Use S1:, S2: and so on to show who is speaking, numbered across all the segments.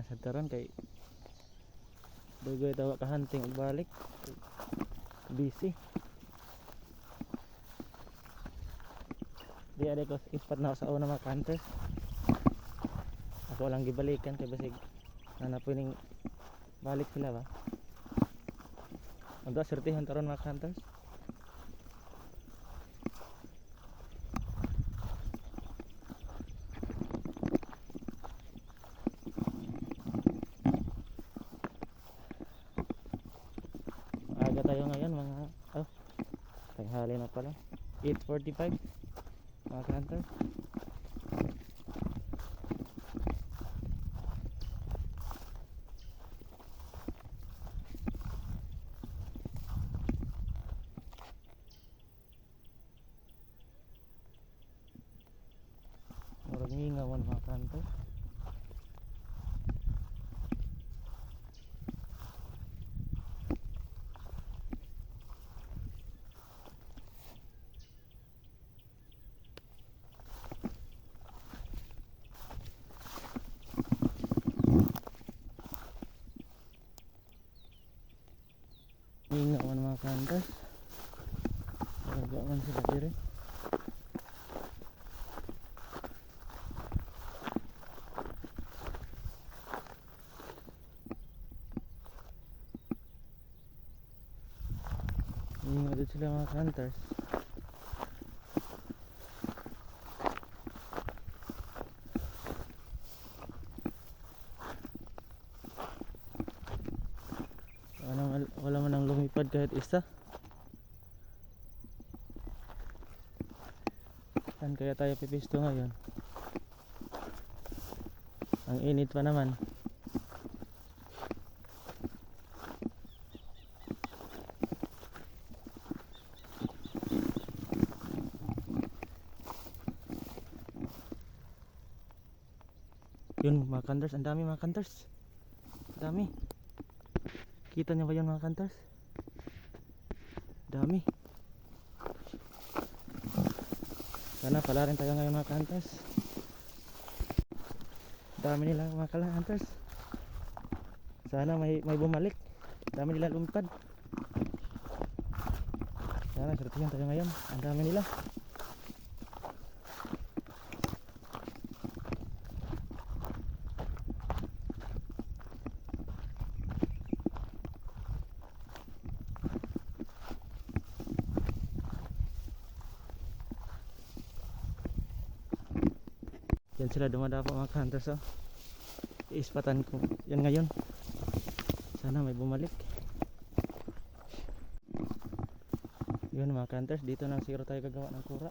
S1: na sa taron kay dugoy tawa ka hunting ug balik busy di ade ko ispat na ako sa una mga hunters. Ako lang gibalikan kay basig nanapuning balik sila ba. Ando sertihan taron mga hunters. Aga tayo ngayon mga tanghali na pala 8:45 mga hunters. Murag ngingawan mga hunters. Ngingawan mga hunters. Nagaman sila dire. Ngingawan sila mga hunters. Wala man ang lumipad kahit isa. Saan kaya tayo pipisto ngayon? Ang init pa naman. Yun mga hunters, ang dami mga hunters. Dami. Kita nyo ba yun mga hunters? Dami. Sana pala rin tayo ngayon mga hunters. Dami nila mga hunters. Sana may bumalik. Dami nila lumipad. Sana sertihan tayo ngayon. Ang dami nila. Yan sila dumadapo mga hunters oh. Iispatan ko yan ngayon. Sana may bumalik. Yun mga hunters, dito na siguro tayo gagawa ng kura.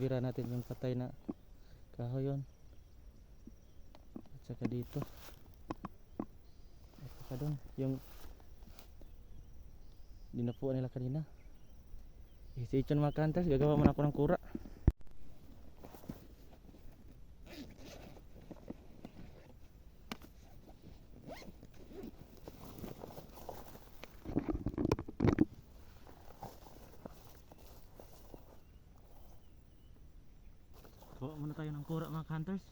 S1: Vira natin yung patay na kahoy yun. At saka dito. At saka dun yung dinapuan nila kanina. Stay tuned mga hunters, gagawa muna ako ng kura. Gawa muna tayo ng kura mga hunters.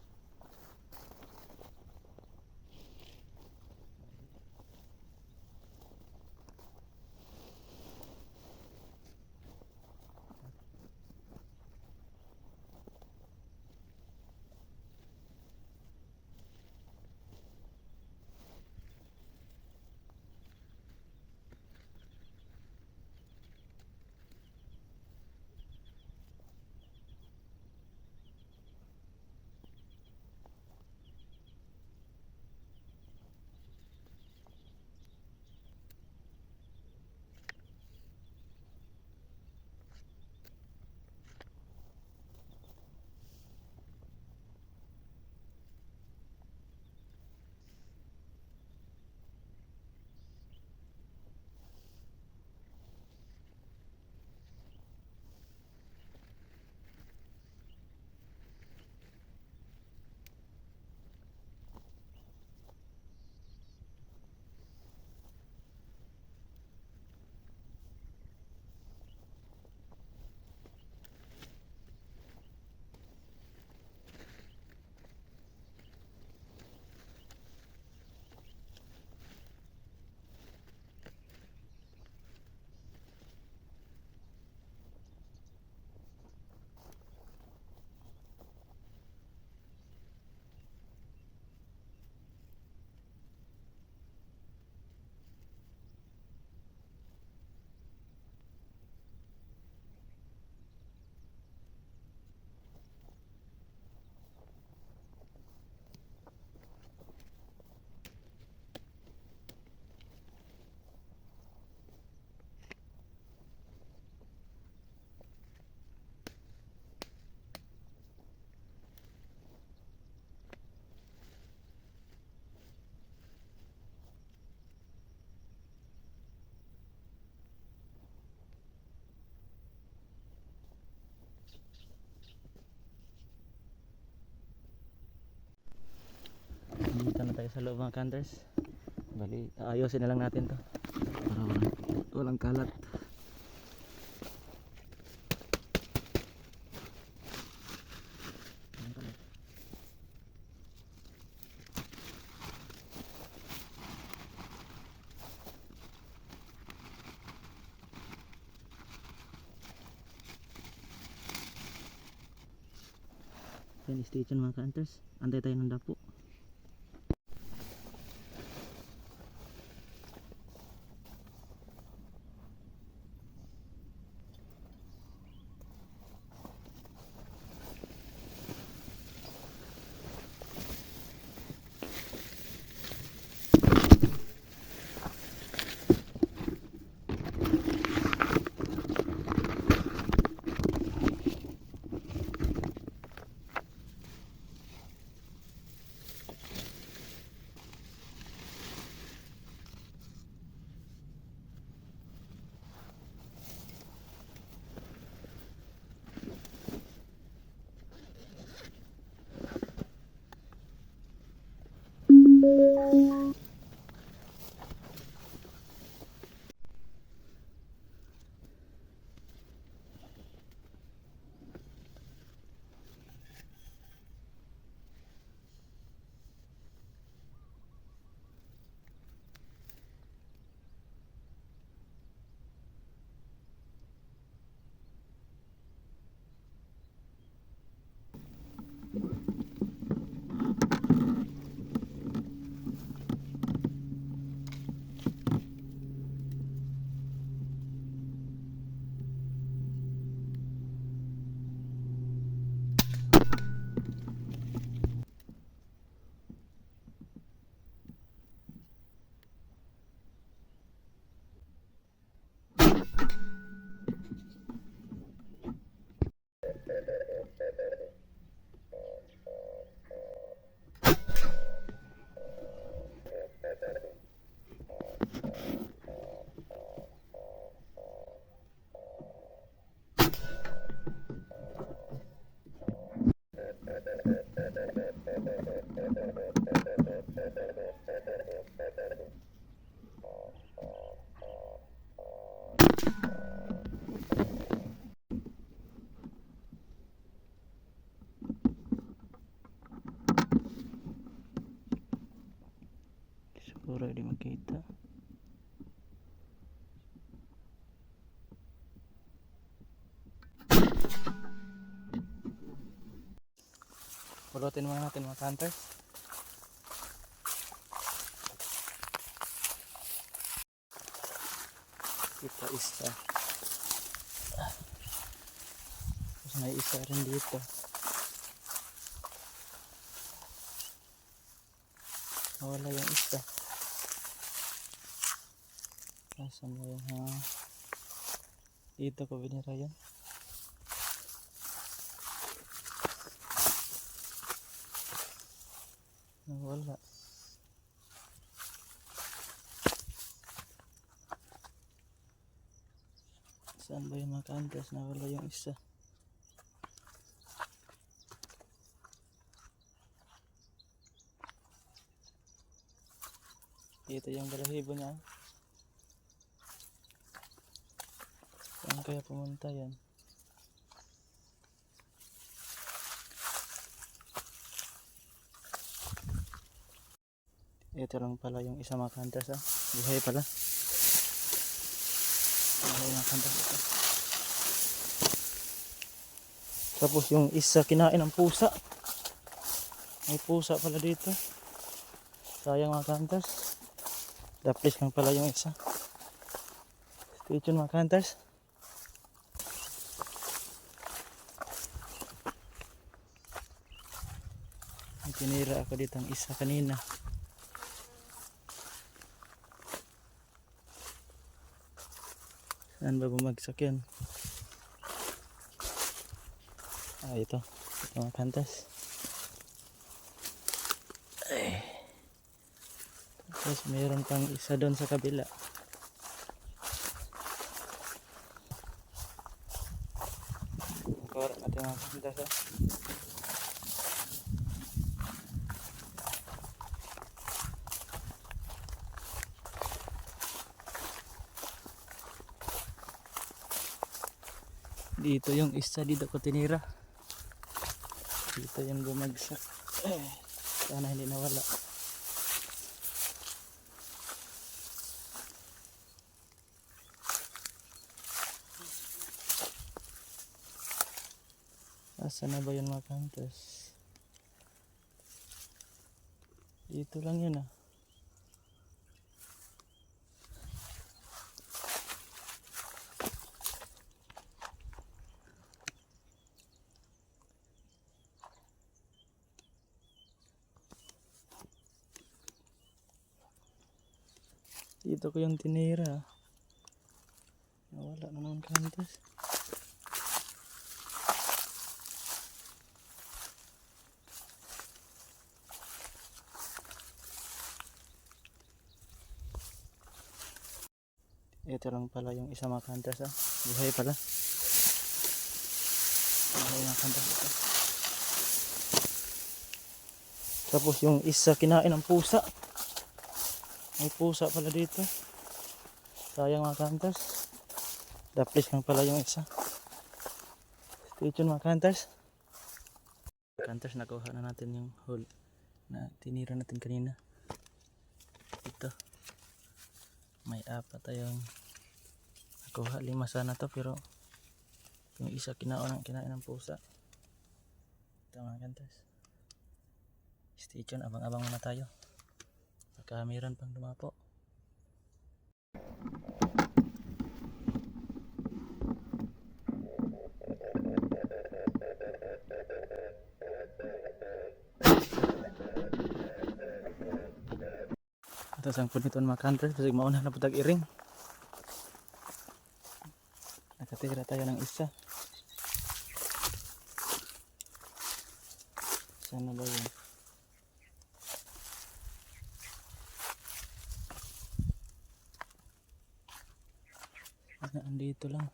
S1: sa loob mga hunters. Bali, ayusin na lang natin to para walang kalat. Yan, stay tuned mga hunters. Antay tayo ng dapo. Siguro di makita. Pulutin muna natin mga hunters. Kita isa. Tapos may isa rin dito. Nawala yung isa. Nasaan mo yun ha? Dito ko binira yan. Nawala. Saan ba yung mga hunters? Nawala yung isa. Dito yung balahibo niya. Saan kaya pumunta yan? Ito lang pala yung isa mga hunters ha. Buhay pala. Buhay mga hunters ito. Tapos yung isa kinain ng pusa. May pusa pala dito. Sayang mga hunters. Daplis lang pala yung isa. Stay tuned mga hunters. Tinira ako dito ang isa kanina. Saan ba bumagsak yan? Ito. Ito mga hunters. Tapos mayroon pang isa doon sa kabila. Kuha natin mga hunters. Dito yung isa, dito ko tinira. Dito yung bumagsak. Sana hindi nawala. Asa na ba yun mga hunters? Dito lang yun ah. Dito ko yung tinira. Nawala na naman hunters. Ito lang pala yung isa mga hunters ah. Buhay pala. Buhay mga hunters ito. Tapos yung isa kinain ng pusa. May pusa pala dito. Sayang mga hunters. Daplis lang pala yung isa. Stay tuned mga hunters. Hunters, nakuha na natin yung hole na tinira natin kanina. Ito. May apat tayong nakuha. 5 sana to pero yung isa kinain ng pusa. Ito mga hunters. Stay tuned. Abang-abang muna tayo. Baka mayroon pang dumapo. Ito sang punit on mga hunters. Kasi mauna na putag iring. Nakatira tayo ng isa. Sana ba yun? Andito lang.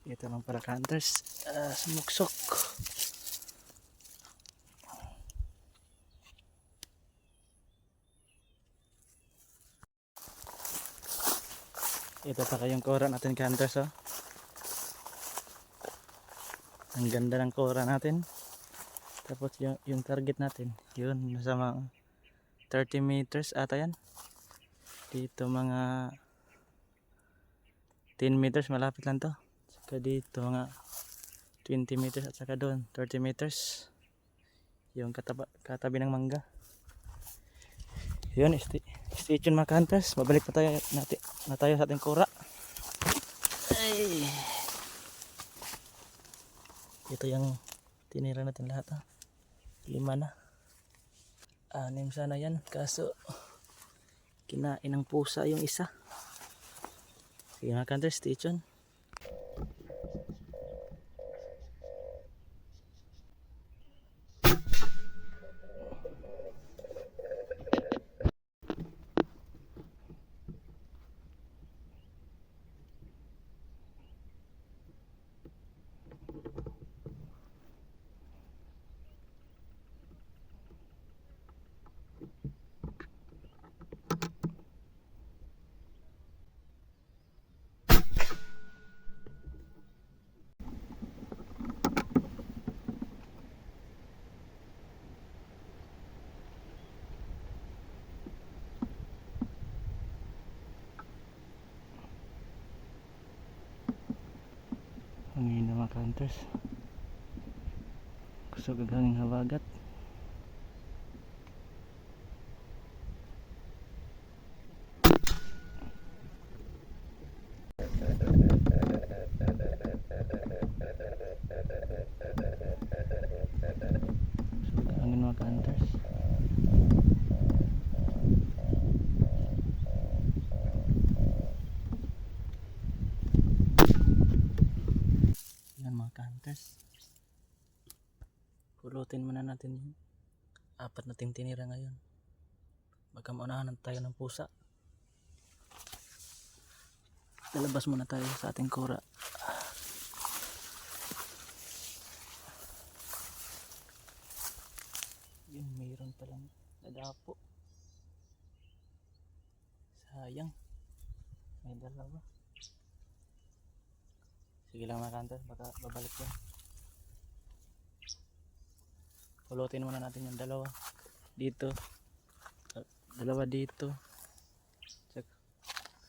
S1: Ito lang para hunters. Sumuksok. Ito pa kayong kora natin hunters oh. Ang ganda ng kora natin. Tapos yung target natin. Yun, nasa mga 30 meters ata yan. Dito mga 10 meters malapit lang to. Saka dito mga 20 meters at saka doon 30 meters. Yung katabi ng mangga. Yun, stay tuned mga hunters. Babalik na tayo sa ating kura. Ay. Ito yung tinira natin lahat ha. 5 na. 6 sana yan. Kaso kinain ng pusa yung isa. Sige mga hunters, stay tuned. Hangin na mga hunters. Gusto gagawing habagat. Hangin mga hunters. Yan mga hunters. Pulutin muna natin yung 4 nating tinira ngayon. Baka maunahan tayo ng pusa. Lalabas muna tayo sa ating kura. Yun, mayroon palang nadapo. Sayang. May dalawa. Sige lang mga hunters, baka babalik yan. Pulutin muna natin yung dalawa. Dito. Dalawa dito.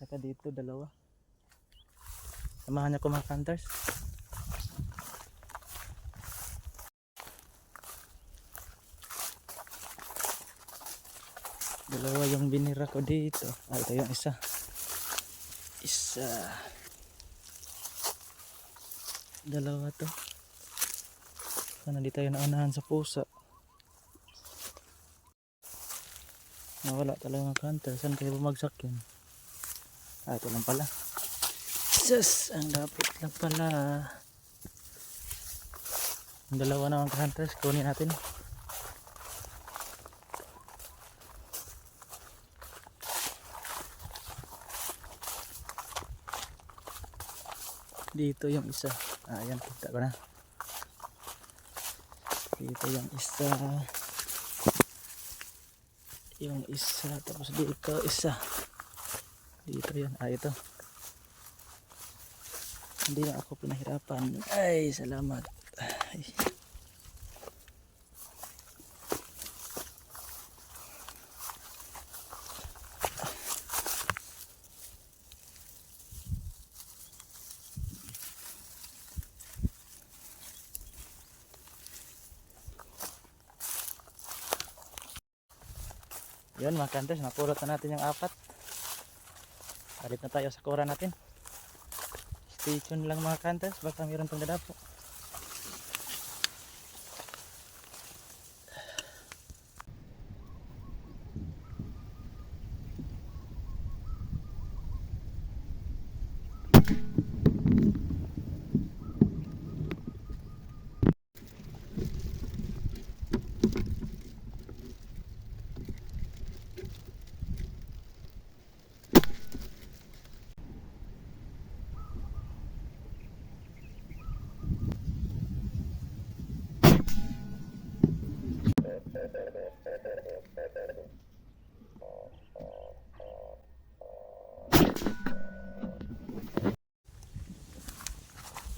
S1: Saka dito dalawa. Samahan niyo ko mga hunters. Dalawa yung binira ko dito. Ito yung isa. Dalawa to. Sana di tayo naunahan sa pusa. Nawala talaga mga hunter. Saan kayo bumagsak yun? Ito lang pala. Sus! Ang lapit lang pala. Ang dalawa na mga hunters. Kunin natin. Dito yung isa. Ayan, kita ko na. Dito yung isa. Yung isa. Tapos dito isa. Dito yan. Ito. Hindi na ako pinahirapan. Ay, salamat. Ay. Yun mga hunters, napulot na natin yung 4. Balik na tayo sa kura natin. Stay tuned lang mga hunters, baka mayroon pang dadapo.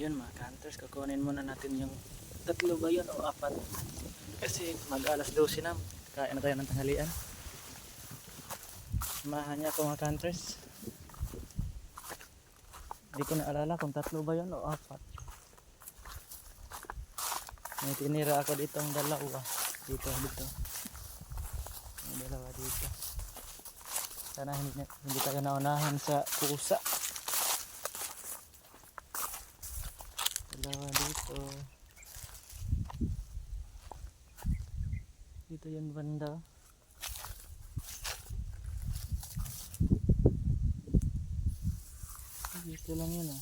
S1: Yun mga hunters, kukunin muna natin yung 3 ba yun o 4 kasi mag alas 12 na, kain na tayo ng tanghalian. Samahan niya ako mga hunters. Hindi ko naalala kung 3 ba yun o 4. May tinira ako dito ang dalawa. Dito. May dalawa dito. Sana hindi tayo naunahan sa pusa. Dalawa dito. Dito yung banda. Dito lang yun ah.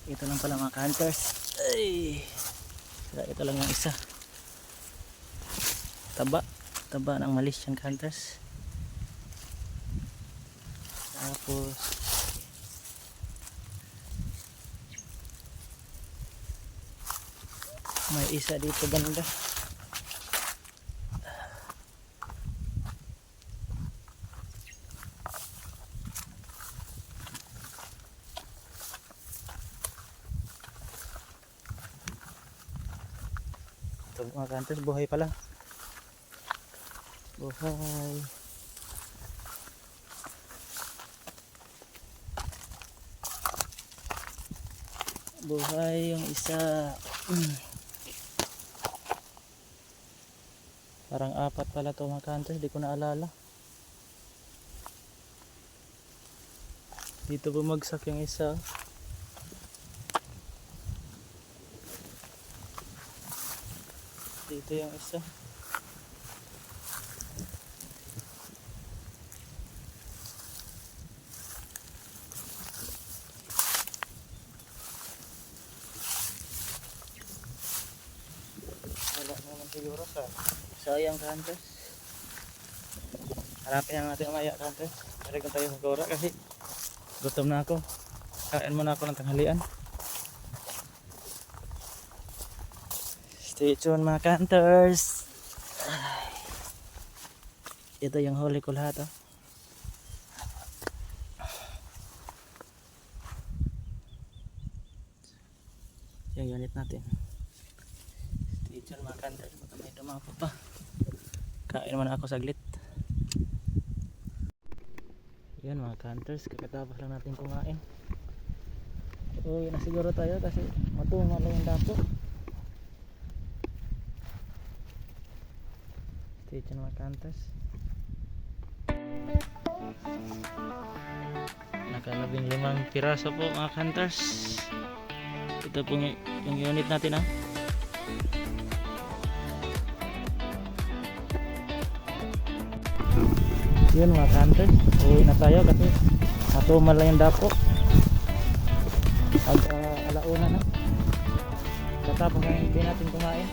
S1: Ito lang pala mga hunters. Ay! Ito lang yung isa. Taba ng Malaysian hunters. Tapos may isa dito banda. Ito mga hunters, buhay pala. Buhay. Buhay yung isa. Parang 4 pala ito mga hunters, di ko naalala. Dito bumagsak yung isa. Dito yung isa. Wala naman siguro sa sayang hunters. Harapin ang natin umaya hunters. Balik na tayo sa kura kasi Gutom na ako. Kain muna ako ng tanghalian. Stay tuned mga hunters. Ito yung huli ko lahat oh. Yung unit natin. Stay tuned mga hunters. Baka may dumapo pa. Kain muna ako saglit. Yan mga hunters. Kakatapos lang natin kumain. Uwi na siguro tayo kasi matungan lang yung dapo. Stay tuned mga hunters. Naka-15 piraso po mga hunters. Ito po yung unit natin ah. Yun mga hunters, uwi na tayo kasi matumal lang yung dapo. Alauna na. Katapos na hindi natin kumain.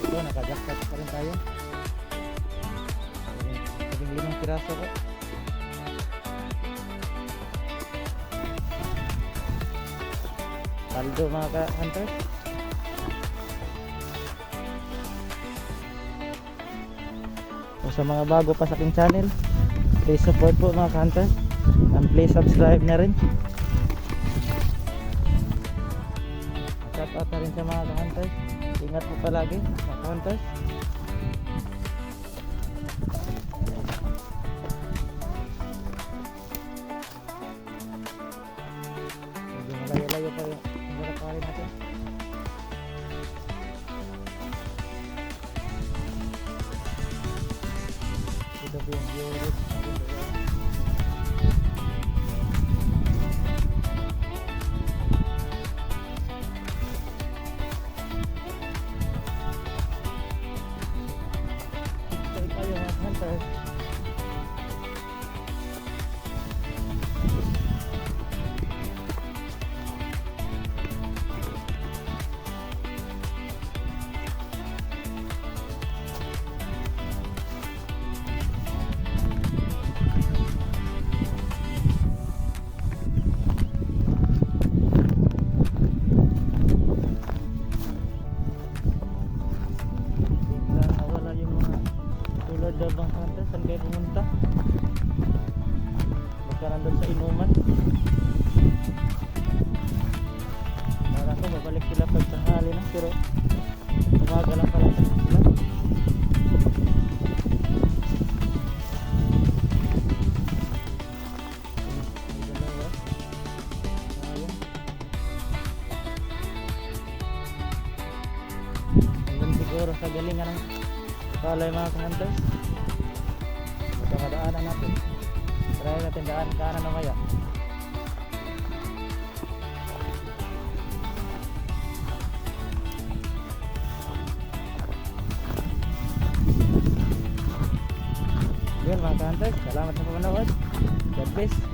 S1: Ito nakajakpat pa rin tayo. 15 piraso po. Paldo mga hunters. Sa mga bago pa sa aking channel, please support po mga hunters and please subscribe na rin. Shout out na rin sa mga hunters. Ingat po palagi mga hunters. Medyo malayo-layo pa yung nakakari natin. Ito po yung view. Dabang hunters, saan kayo pumunta? Baka nandun sa inuman. Para ko babalik sila pag tanghali na, pero umaga lang pala sila. Hanggang siguro sa galingan ng palay mga hunters. Madaanan natin. Try natin daan kanan o kaya. Yun mga hunters, salamat sa panonood. God bless.